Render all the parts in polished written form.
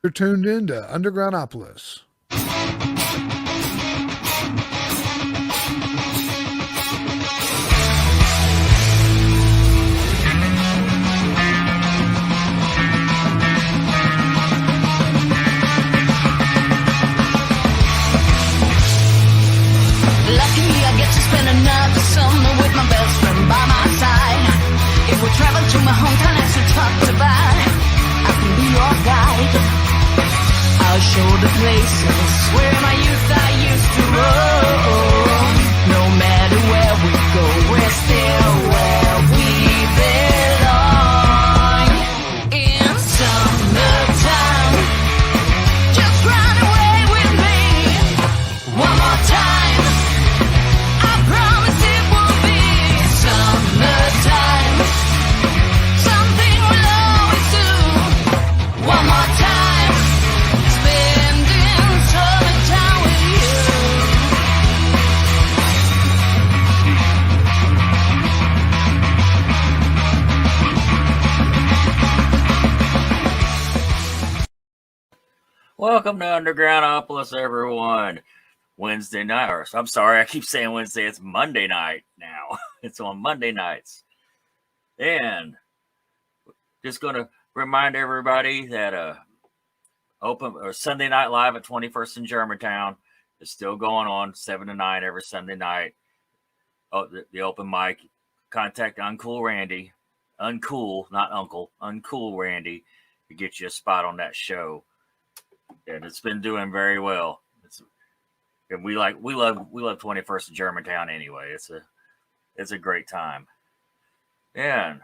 You're tuned into Undergroundopolis. Lucky I get to spend another summer with my best friend by my side. If we travel to my hometown as we talked about, I can be your guide. I'll show the places where my youth I used to roam. No matter where we go, we're still where we belong. In summertime, just run away with me. One more time, I promise it will be summertime. Something we'll always do. One more time, spending summertime with you. Welcome to Undergroundopolis, everyone. Wednesday night, or I'm sorry, I keep saying Wednesday. It's Monday night now. It's on Monday nights. And just going to remind everybody that open or Sunday Night Live at 21st in Germantown is still going on 7 to 9 every Sunday night. Oh, the open mic. Contact Uncool Randy. Uncool, not Uncle. Uncool Randy to get you a spot on that show. And it's been doing very well. And we love 21st in Germantown anyway. It's a great time. And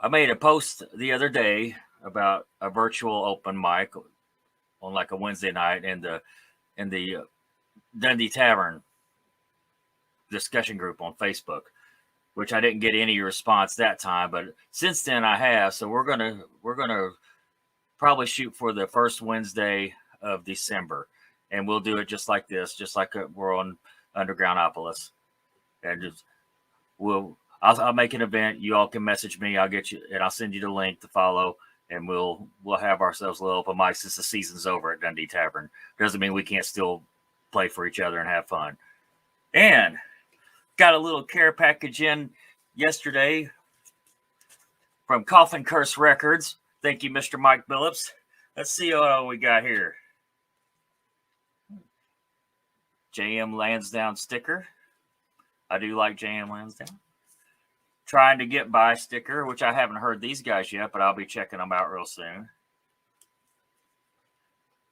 I made a post the other day about a virtual open mic on like a Wednesday night in the Dundee Tavern discussion group on Facebook, which I didn't get any response that time, but since then I have. So we're gonna probably shoot for the first Wednesday of December, and we'll do it just like this, just like we're on Undergroundopolis, and just I'll make an event. You all can message me. I'll get you, and I'll send you the link to follow, and we'll have ourselves a little open mic since the season's over at Dundee Tavern. Doesn't mean we can't still play for each other and have fun. And got a little care package in yesterday from Coffin Curse Records. Thank you, Mr. Mike Billups. Let's see what we got here. JM Lansdowne sticker. I do like JM Lansdowne. Trying to Get By sticker, which I haven't heard these guys yet, but I'll be checking them out real soon.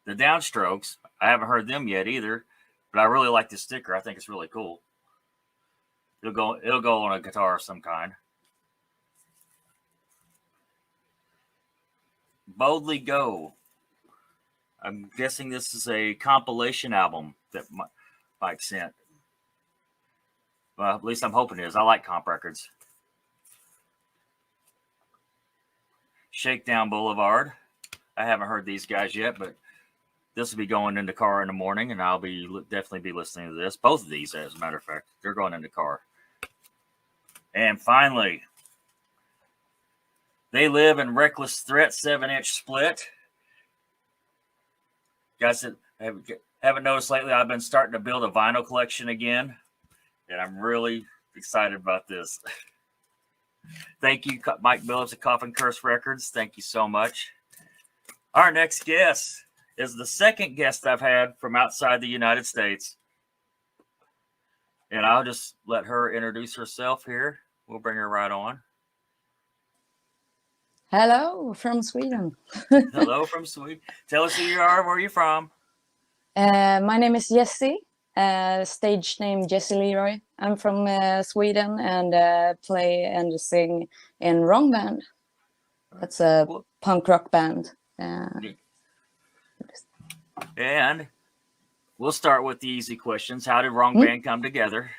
The Downstrokes, I haven't heard them yet either, but I really like this sticker. I think it's really cool. It'll go on a guitar of some kind. Boldly Go. I'm guessing this is a compilation album that Mike sent. Well, at least I'm hoping it is. I like comp records. Shakedown Boulevard. I haven't heard these guys yet, but this will be going in the car in the morning, and I'll be definitely be listening to this. Both of these, as a matter of fact, they're going in the car. And finally, They Live in Reckless Threat 7-inch split. Guys, haven't noticed lately, I've been starting to build a vinyl collection again, and I'm really excited about this. Thank you, Mike Billups at Coffin Curse Records. Thank you so much. Our next guest is the second guest I've had from outside the United States. And I'll just let her introduce herself here. We'll bring her right on. Hello from Sweden. Hello from Sweden. Tell us who you are, where you're from. My name is Jessie, stage name Jessie Leroy. I'm from Sweden and play and sing in Wrong Band. That's a punk rock band. And we'll start with the easy questions. How did Wrong Band come together?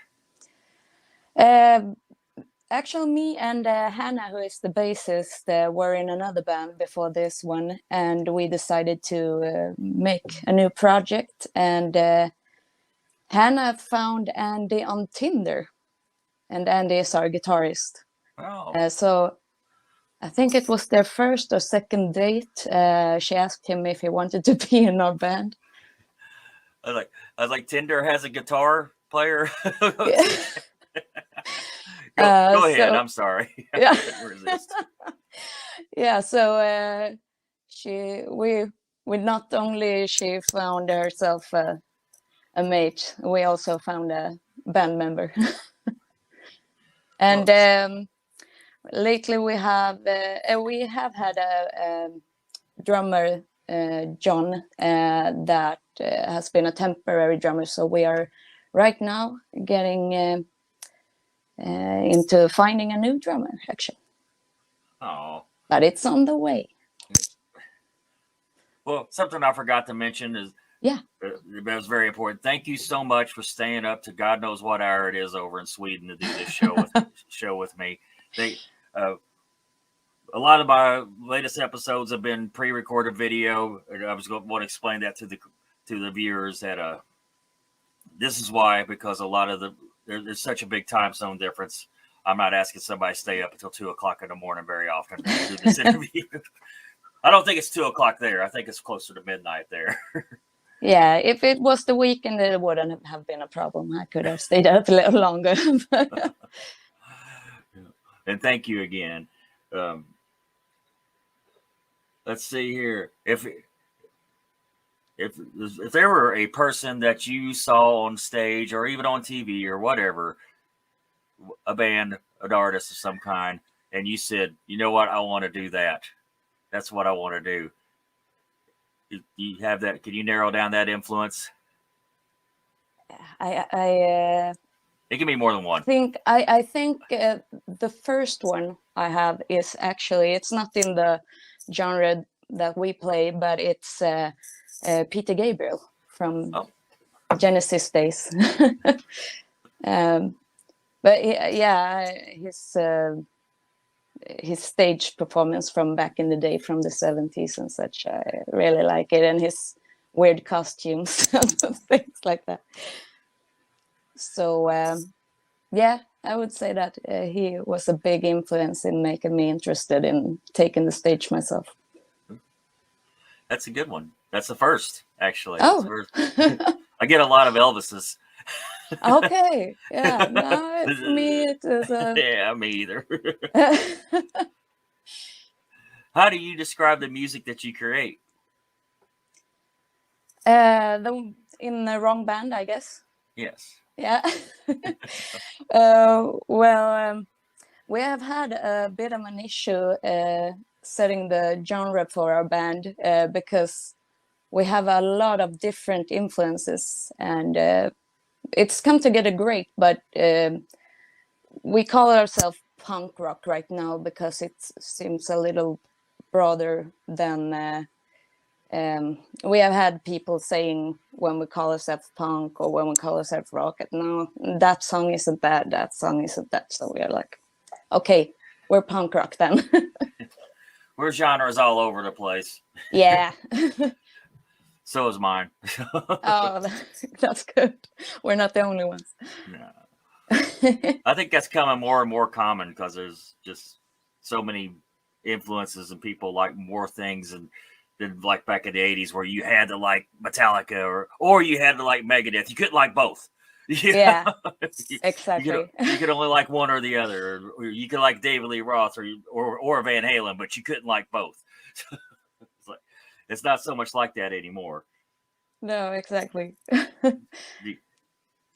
Actually, me and Hannah, who is the bassist, were in another band before this one, and we decided to make a new project. And Hannah found Andy on Tinder, and Andy is our guitarist. Oh. So I think it was their first or second date. She asked him if he wanted to be in our band. I was like, Tinder has a guitar player. Yeah. Go ahead. So I'm sorry. I yeah, couldn't resist. yeah. So we not only she found herself a mate, we also found a band member. And lately we have had a drummer, John, that has been a temporary drummer. So we are right now getting into finding a new drummer, actually. Oh, But it's on the way. well, something I forgot to mention is Yeah. that was very important. Thank you so much for staying up to God knows what hour it is over in Sweden to do this show with me. They a lot of my latest episodes have been pre-recorded video. I was going to want to explain that to the viewers that this is why, because a lot of there's such a big time zone difference. I'm not asking somebody to stay up until 2:00 in the morning very often to do this interview. I don't think it's 2:00 there. I think it's closer to midnight there. Yeah, if it was the weekend, it wouldn't have been a problem. I could have stayed up a little longer. And thank you again. Let's see here. If there were a person that you saw on stage or even on TV or whatever, a band, an artist of some kind, and you said, you know what, I want to do that. That's what I want to do. You have that? Can you narrow down that influence? It can be more than one. I think the first one I have is actually, it's not in the genre that we play, but it's Peter Gabriel from Genesis days. But yeah, his stage performance from back in the day, from the 70s and such, I really like it, and his weird costumes and things like that. So yeah, I would say that he was a big influence in making me interested in taking the stage myself. That's a good one. That's the first, actually. Oh. I get a lot of Elvis's. Okay. Yeah. No, it's me. It is. Yeah, me either. How do you describe the music that you create? In the wrong band, I guess. Yes. Yeah. Well, we have had a bit of an issue setting the genre for our band because we have a lot of different influences, and it's come together great, but we call ourselves punk rock right now because it seems a little broader than we have had people saying when we call ourselves punk or when we call ourselves rock, no, that song isn't that song isn't that. So we are like, okay, we're punk rock then. We're genres all over the place. Yeah. So is mine. Oh, that's good. We're not the only ones. No. I think that's coming more and more common because there's just so many influences and people like more things than like back in the 80s where you had to like Metallica or you had to like Megadeth. You couldn't like both. Yeah, exactly. You could only like one or the other, or you could like David Lee Roth or Van Halen, but you couldn't like both. It's not so much like that anymore. No, exactly. Do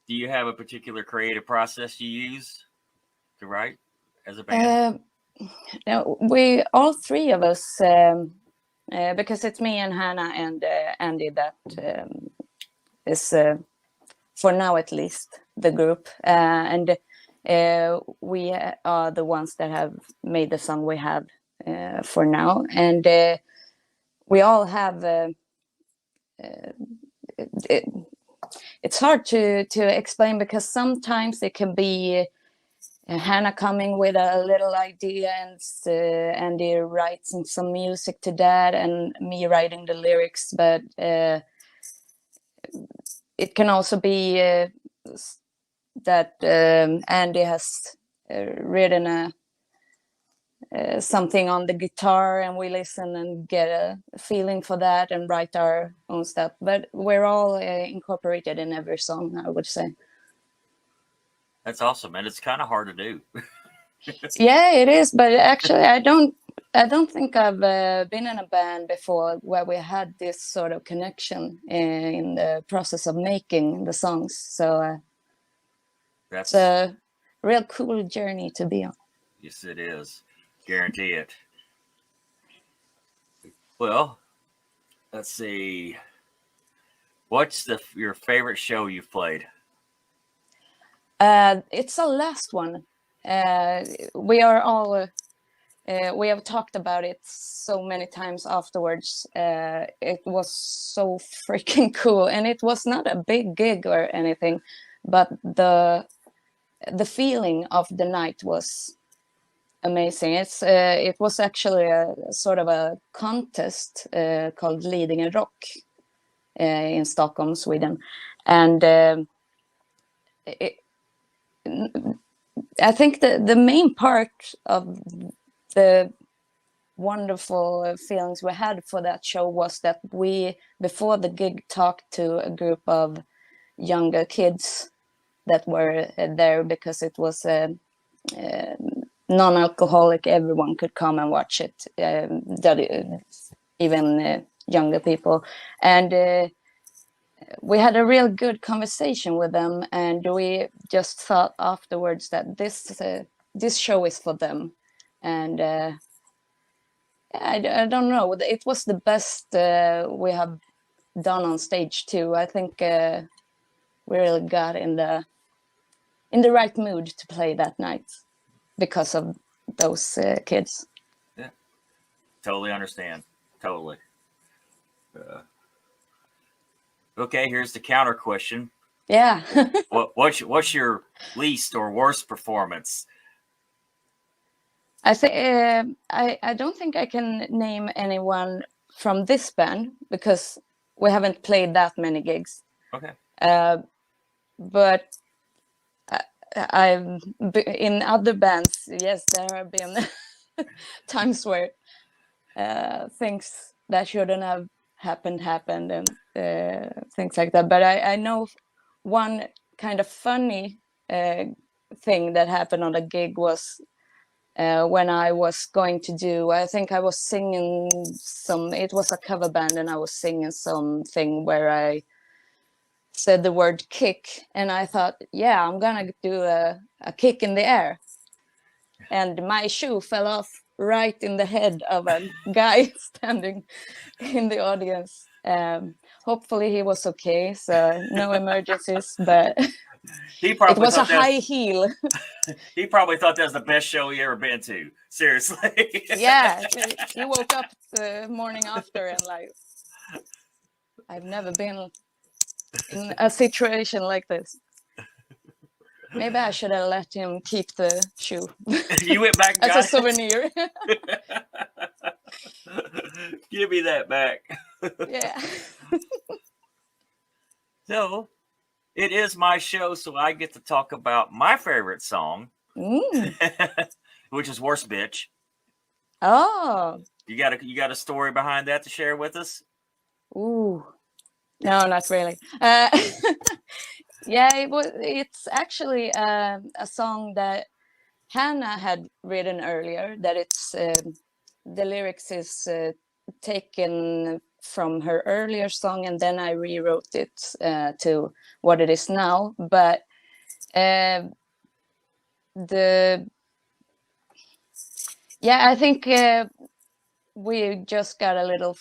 you have a particular creative process you use to write as a band? No, we all three of us, because it's me and Hannah and Andy that is, for now at least, the group, and we are the ones that have made the song we have for now, and we all have. It's hard to explain because sometimes it can be Hannah coming with a little idea and Andy writing some music to that and me writing the lyrics, but it can also be that Andy has written something on the guitar, and we listen and get a feeling for that and write our own stuff. But we're all incorporated in every song, I would say. That's awesome, and it's kind of hard to do. Yeah, it is. But actually, I don't think I've been in a band before where we had this sort of connection in the process of making the songs. So That's it's a real cool journey to be on. yes, it is. Guarantee it. Well, let's see. What's your favorite show you've played? It's our last one. We are all. We have talked about it so many times afterwards. It was so freaking cool, and it was not a big gig or anything, but the feeling of the night was amazing. It was actually a sort of a contest called Leading a Rock in Stockholm, Sweden, and I think the main part of the wonderful feelings we had for that show was that we, before the gig, talked to a group of younger kids that were there, because it was non-alcoholic. Everyone could come and watch it, even younger people. And we had a real good conversation with them, and we just thought afterwards that this show is for them. And I don't know, it was the best we have done on stage too. I think we really got in the right mood to play that night because of those kids. Yeah, totally understand. Totally. Okay, here's the counter question. Yeah. What's your least or worst performance? I think I don't think I can name anyone from this band because we haven't played that many gigs. Okay. But I've in other bands, yes, there have been times where things that shouldn't have happened and things like that. But I know one kind of funny thing that happened on a gig was when I was going to do, I think I was singing it was a cover band, and I was singing something where I said the word kick, and I thought, yeah, I'm gonna do a kick in the air, and my shoe fell off right in the head of a guy standing in the audience. Hopefully he was okay, so no emergencies, but it was a high heel. He probably thought that was the best show he ever been to. Seriously. Yeah, he woke up the morning after and like, I've never been in a situation like this. Maybe I should have let him keep the shoe. You went back as a souvenir. Give me that back. Yeah. So, it is my show, so I get to talk about my favorite song, which is "Worst Bitch." Oh. You got a story behind that to share with us? Ooh. No, not really. Yeah, it's actually a song that Hannah had written earlier. That it's the lyrics is taken from her earlier song, and then I rewrote it to what it is now. But I think we just got a little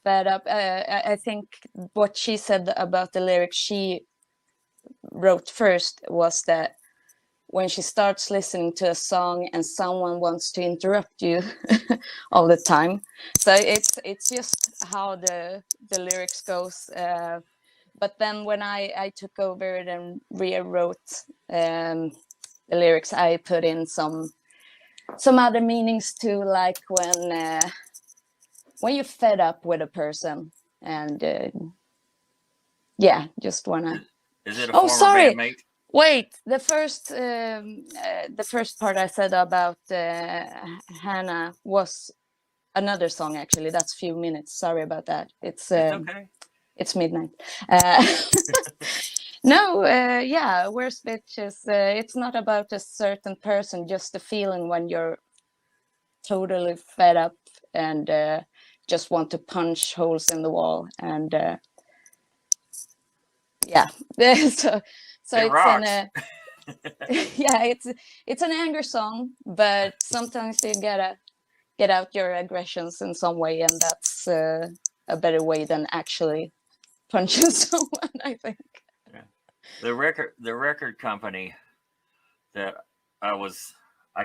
fed up. I think what she said about the lyrics she wrote first was that when she starts listening to a song and someone wants to interrupt you all the time, so it's just how the lyrics goes. But then when I took over it and rewrote the lyrics, I put in some other meanings too, like when you're fed up with a person and just wanna. Is it a former bandmate? Wait, the first part I said about Hannah was another song. Actually, that's few minutes. Sorry about that. It's okay. It's midnight. No, yeah, Worst Bitch is. It's not about a certain person, just the feeling when you're totally fed up and just want to punch holes in the wall. And yeah, so It it's rocks. yeah, it's an anger song, but sometimes you gotta get out your aggressions in some way, and that's a better way than actually punching someone, I think. Yeah. The record company that I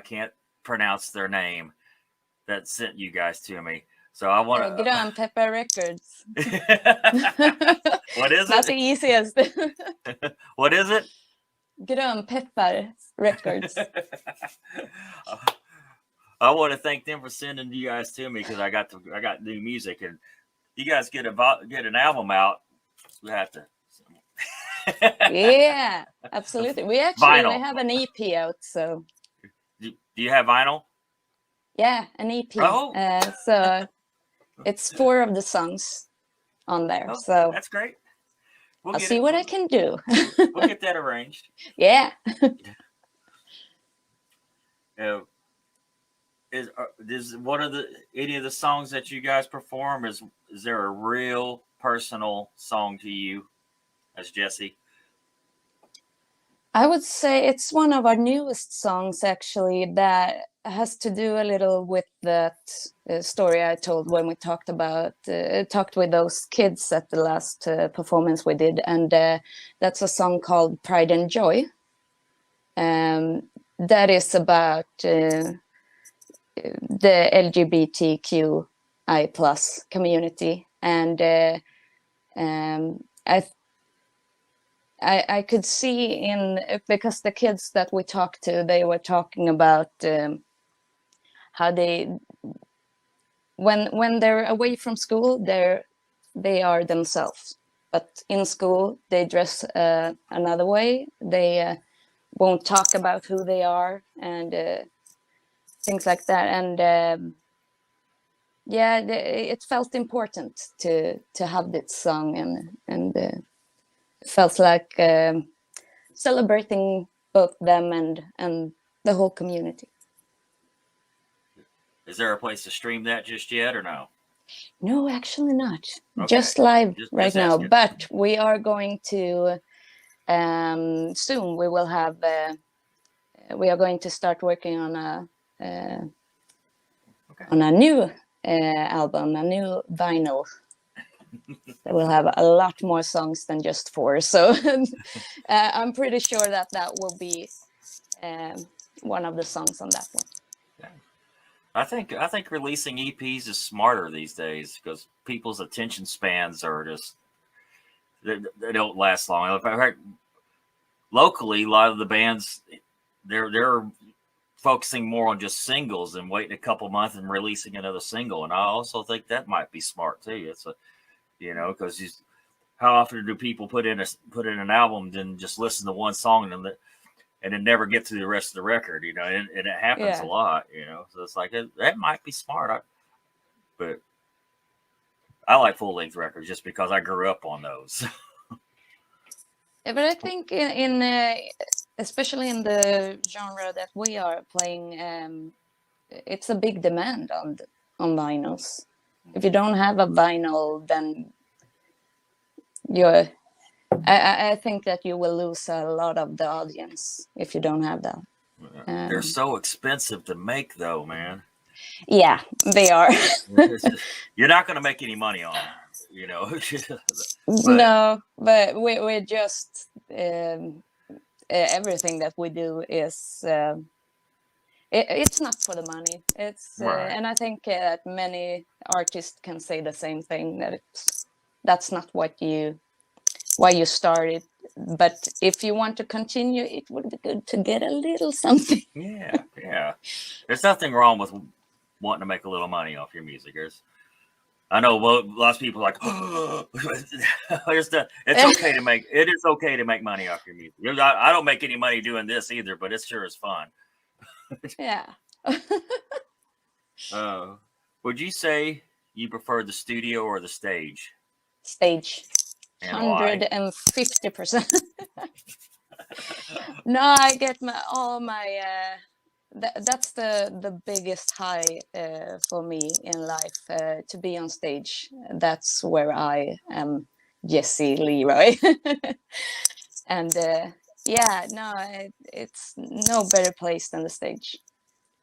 can't pronounce their name, that sent you guys to me. So I want to. Grön Pepper Records. What is Not it? the easiest. What is it? Grön Pepper Records. I want to thank them for sending you guys to me, because I got new music, and you guys get an album out. We have to. Yeah, absolutely. We Vinyl. have an EP out, so Do you have vinyl? yeah, an EP. Oh. So it's 4 of the songs on there. Oh, so that's great. I'll see what I can do. We'll get that arranged. Yeah. Is one of any of the songs that you guys perform, is there a real personal song to you as Jesse? I would say it's one of our newest songs, actually, that has to do a little with that story I told when we talked with those kids at the last performance we did. And that's a song called Pride and Joy. That is about the LGBTQI plus community. And I could see because the kids that we talked to, they were talking about how when they're away from school, they are themselves, but in school they dress another way. They won't talk about who they are and things like that. And yeah, it felt important to have this song, and felt like celebrating both them and the whole community. Is there a place to stream that just yet, or no? No, actually not. Okay. Just live right just now. asking. But we are going to soon. We will have. We are going to start working on a new album, a new vinyl. That will have a lot more songs than just 4. So I'm pretty sure that will be one of the songs on that one. I think releasing EPs is smarter these days, because people's attention spans are just they don't last long. In fact, locally, a lot of the bands they're focusing more on just singles and waiting a couple months and releasing another single. And I also think that might be smart too. It's because how often do people put in an album then just listen to one song and then never get to the rest of the record, and it happens a lot, so it's like that might be smart. But I like full-length records just because I grew up on those. Yeah, but I think in especially in the genre that we are playing, it's a big demand on vinyls. If you don't have a vinyl, then I think that you will lose a lot of the audience if you don't have that. They're so expensive to make, though, man. Yeah, they are. You're not going to make any money on it, No, but we just everything that we do is it's not for the money. It's right. And I think that many artists can say the same thing, that that's not why you started. But if you want to continue, it would be good to get a little something. Yeah. There's nothing wrong with wanting to make a little money off your music. I know lots of people are like, it's okay to make it is okay to make money off your music. I don't make any money doing this either, but it sure is fun. Yeah. Would you say you prefer the studio or the stage? Stage. And why? 150%. No, I get all my that's the biggest high for me in life, to be on stage. That's where I am Jesse Leroy. And yeah, no, it's no better place than the stage.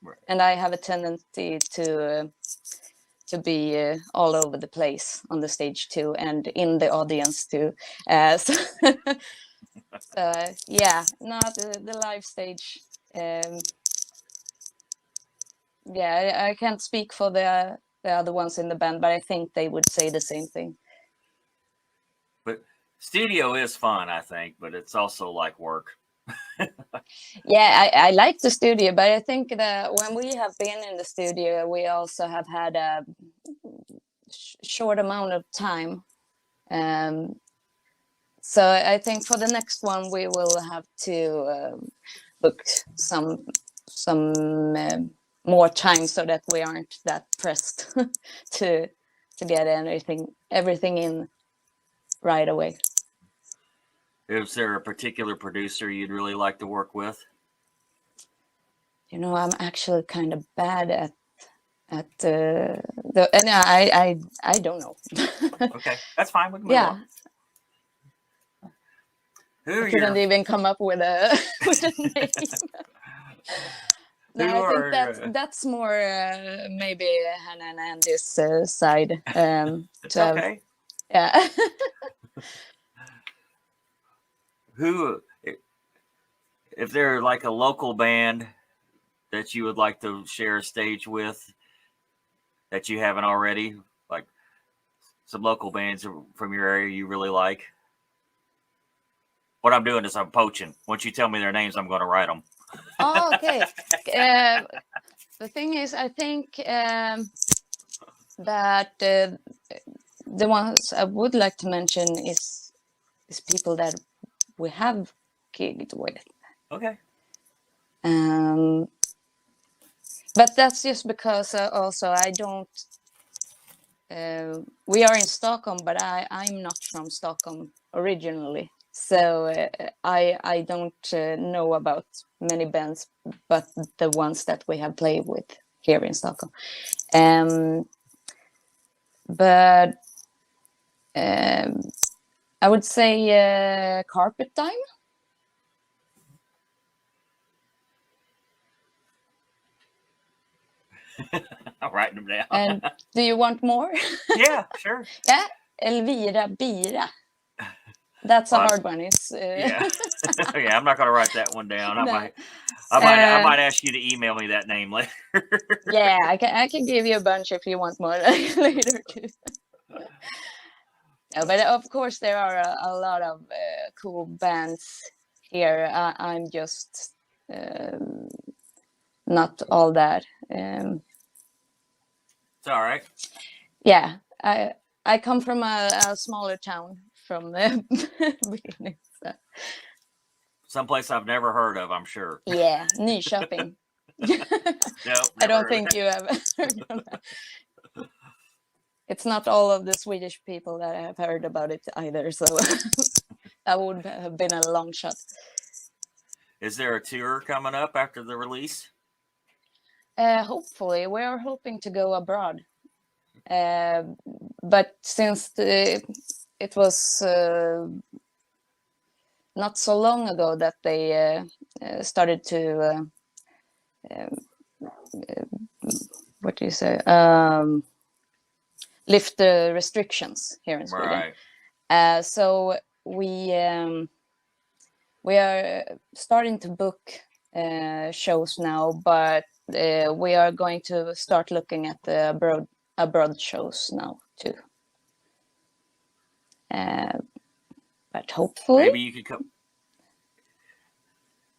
Right. And I have a tendency to be all over the place on the stage too, and in the audience too. So, yeah, no, the live stage. Yeah, I can't speak for the other ones in the band, but I think they would say the same thing. But studio is fun, I think, but it's also like work. Yeah, I like the studio, but I think that when we have been in the studio, we also have had a short amount of time. So I think for the next one, we will have to book some more time so that we aren't that pressed to get everything in right away. Is there a particular producer you'd really like to work with? You know, I'm actually kind of bad at the and I don't know. Okay, that's fine. We can move Yeah. on. Who I are couldn't your even come up with a with a name. No, Who I think are that's more maybe Hannah and Andy's side. it's to have, okay. yeah. Who, if they're like a local band that you would like to share a stage with that you haven't already, like some local bands from your area you really like? What I'm doing is I'm poaching. Once you tell me their names, I'm going to write them. Oh, okay. The thing is, I think that the ones I would like to mention is people that we have gigged with. Okay. But that's just because also I don't. We are in Stockholm, but I'm not from Stockholm originally, so I don't know about many bands, but the ones that we have played with here in Stockholm. But I would say Carpet Time. I'm writing them down. And do you want more? Yeah, sure. Yeah, Elvira Bira. That's a hard one. It's yeah. Yeah, I'm not going to write that one down. No. I might ask you to email me that name later. Yeah, I can give you a bunch if you want more later too. No, but of course there are a lot of cool bands here. I'm just not all that. It's all right. Yeah, I come from a smaller town from the beginning. So. Someplace I've never heard of, I'm sure. Yeah, Nyköping. No, I don't think you have heard of that. It's not all of the Swedish people that have heard about it either, so that would have been a long shot. Is there a tour coming up after the release? Hopefully, we are hoping to go abroad. But since it was not so long ago that they started to what do you say? Lift the restrictions here in Sweden. Right. So we are starting to book shows now, but we are going to start looking at the abroad shows now too. But hopefully, maybe you could come.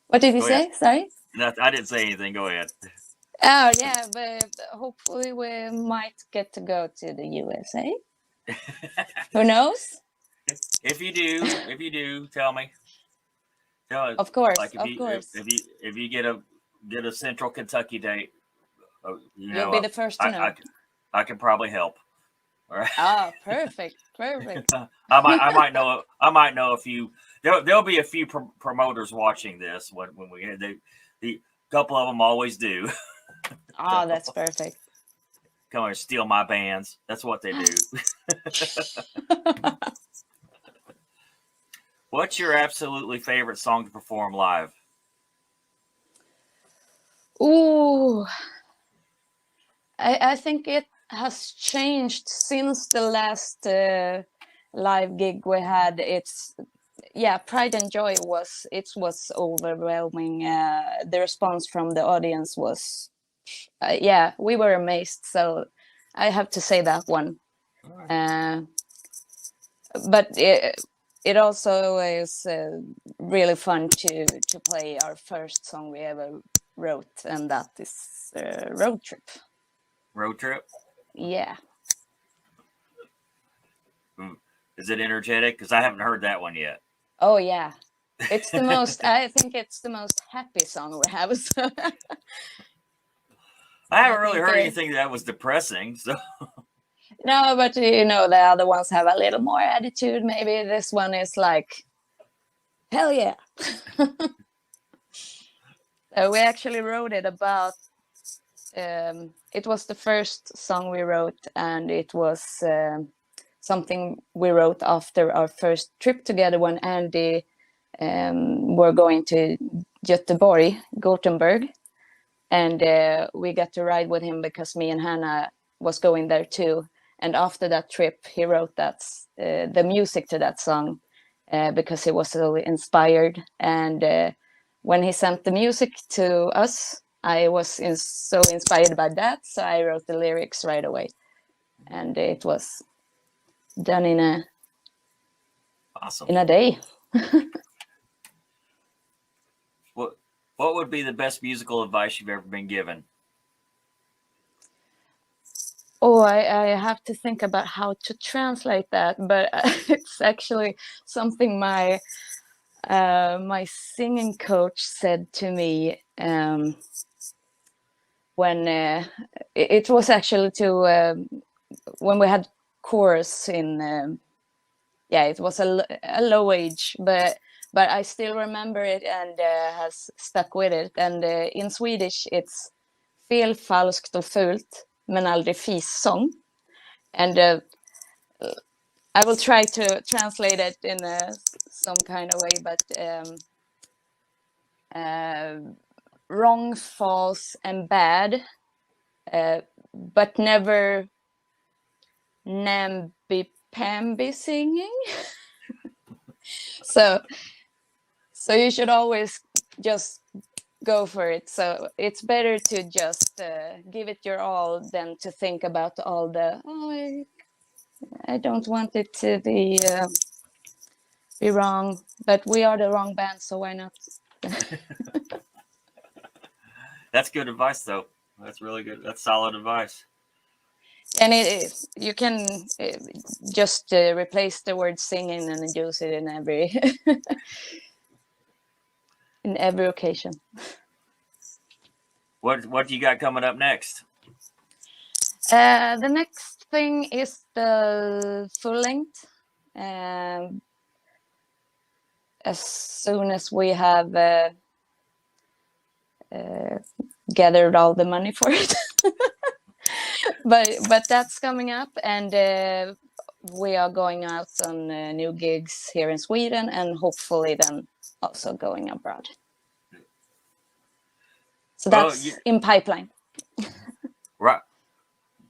What did you say? Sorry. No, I didn't say anything. Go ahead. Oh yeah, but hopefully we might get to go to the USA. Who knows? If you do, tell me. Tell us, Of course, like of course. if you get a Central Kentucky date, you You'll know, be the first to know. I can probably help. All right. Ah, perfect, perfect. I might know a few. There'll be a few promoters watching this when we the couple of them always do. Ah, So, that's perfect. come and steal my bands. That's what they do. What's your absolutely favorite song to perform live? Ooh, I think it has changed since the last live gig we had. It's Pride and Joy was overwhelming. The response from the audience was we were amazed. So I have to say that one. But it also is really fun to play our first song we ever wrote, and that is Road Trip. Road Trip? Yeah. Is it energetic? Because I haven't heard that one yet. Oh yeah. It's the most, I think it's the most happy song we have. So. I haven't really heard anything that was depressing, so. No, but you know, the other ones have a little more attitude. Maybe this one is like, hell yeah. We actually wrote it about, it was the first song we wrote, and it was something we wrote after our first trip together when Andy were going to Gothenburg, and we got to ride with him because me and Hannah was going there too. And after that trip, he wrote the music to that song because he was so inspired. And when he sent the music to us, I was so inspired by that, so I wrote the lyrics right away, and it was done in a day. What would be the best musical advice you've ever been given? Oh, I have to think about how to translate that, but it's actually something my singing coach said to me when it was actually when we had chorus in it was a low age, but I still remember it and has stuck with it. And in Swedish it's fel, falskt och fult, men aldrig fissång. And I will try to translate it in some kind of way, but wrong, false, and bad, but never namby-pamby singing. So you should always just go for it. So it's better to just give it your all than to think about all the I don't want it to be wrong, but we are the wrong band, so why not? That's good advice, though. That's really good. That's solid advice. And you can just replace the word singing and use it in every in every occasion. What do you got coming up next? The next thing is the full length. As soon as we have gathered all the money for it. but that's coming up, and we are going out on new gigs here in Sweden, and hopefully then also going abroad. So that's in pipeline. Right.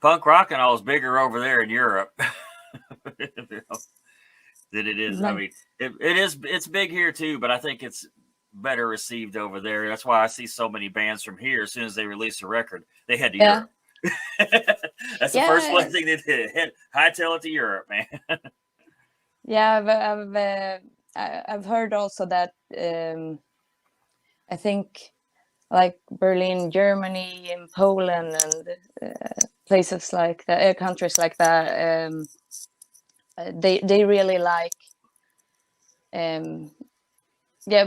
Punk rock and all is bigger over there in Europe than it is. I mean, it's big here too, but I think it's better received over there. That's why I see so many bands from here. As soon as they release a record, they head to Europe. That's the first one thing they did. Hightail it to Europe, man. Yeah, I've heard also that I think like Berlin, Germany, and Poland, and places like that, countries like that. They really like,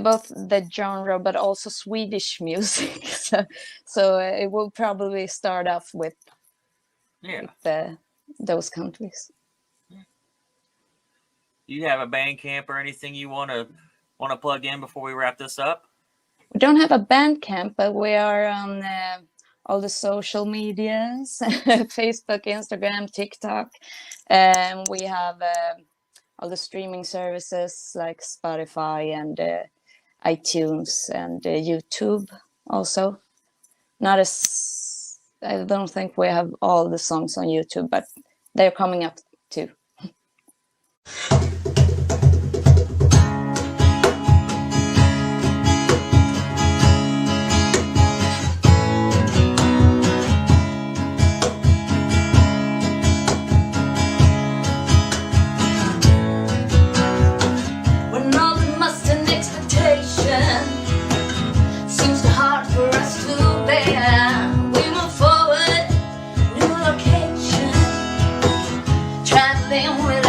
both the genre, but also Swedish music. So it will probably start off with those countries. Do you have a Bandcamp or anything you want to plug in before we wrap this up? We don't have a Bandcamp, but we are on all the social medias, Facebook, Instagram, TikTok. And we have all the streaming services like Spotify and iTunes and YouTube also. I don't think we have all the songs on YouTube, but they're coming up too. When all the must and expectation seems too hard for us to bear, we move forward, new location, traveling with